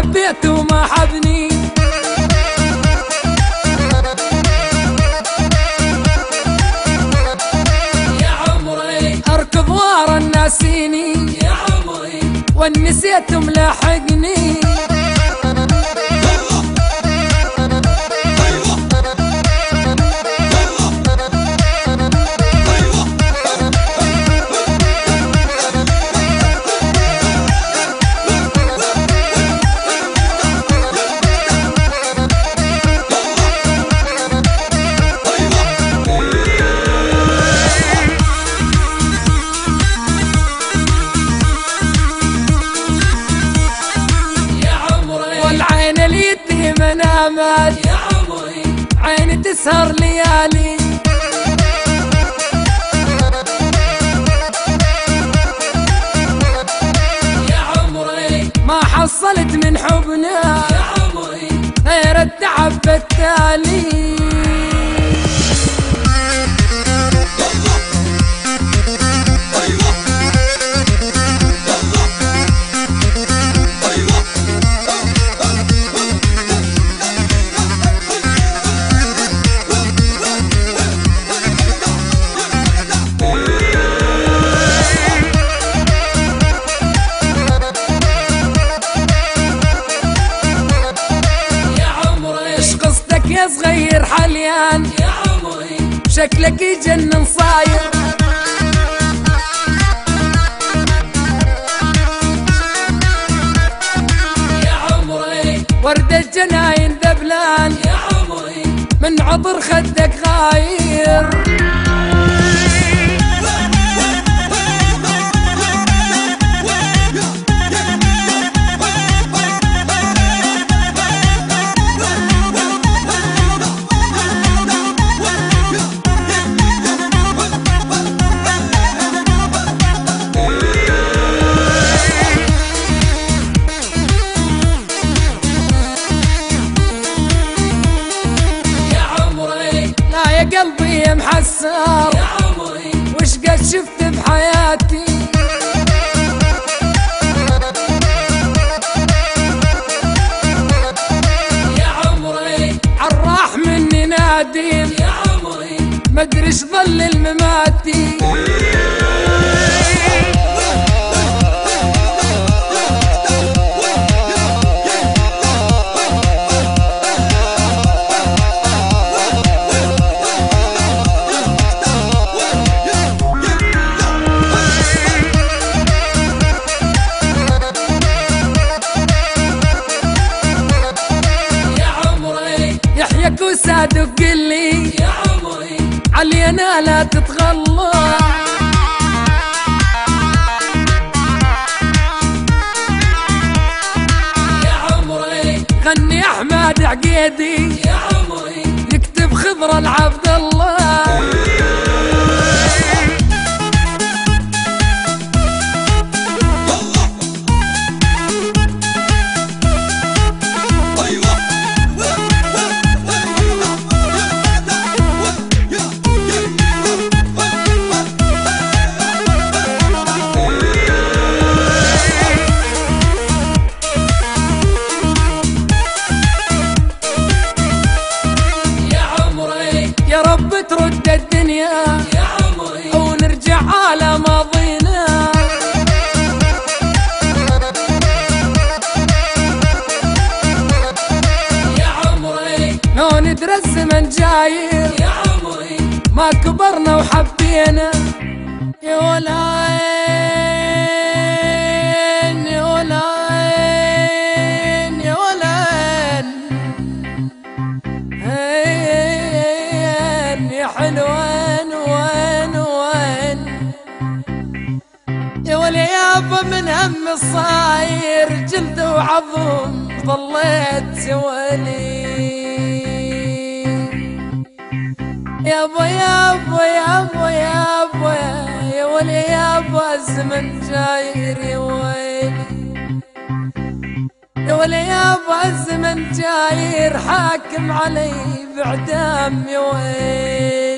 حبيته وما حبني، يا عمري اركض ورا الناسيني، يا عمري والنسيت ملاحقني. منامات يا عمري عيني تسهر ليالي، يا عمري ما حصلت من حبنا يا عمري غير التعب بالتالي. يا صغير حليان يا عمري شكلك يجنن صاير، يا عمري ورد الجناين ذبلان، يا عمري من عطر خدك غاير. يا قلبي يا محسر يا عمري وش قد شفت بحياتي، يا عمري عالراح مني نادم، يا عمري مدري ايش ظل المماتي. يحيك وسادك قلي يا عمري علي انا لا تتغلى، يا عمري غني احمد عقيدي يا عمري يكتب خضر العبد الله. يا رب ترد الدنيا يا عمري ونرجع على ماضينا، يا عمري لو ندرى الزمن جاير يا عمري ما كبرنا وحبينا. يا ولين يا ولين يا ولين يا حلوين وين وين، يا ولي يابا من هم الصاير جلد وعظم ظليت سوالي، يابا يابا يابا يابا يا ولي يابا الزمن جاير يا ويلي، يا ولي يابا الزمن جاير حاكم علي بعدام يا ويلي.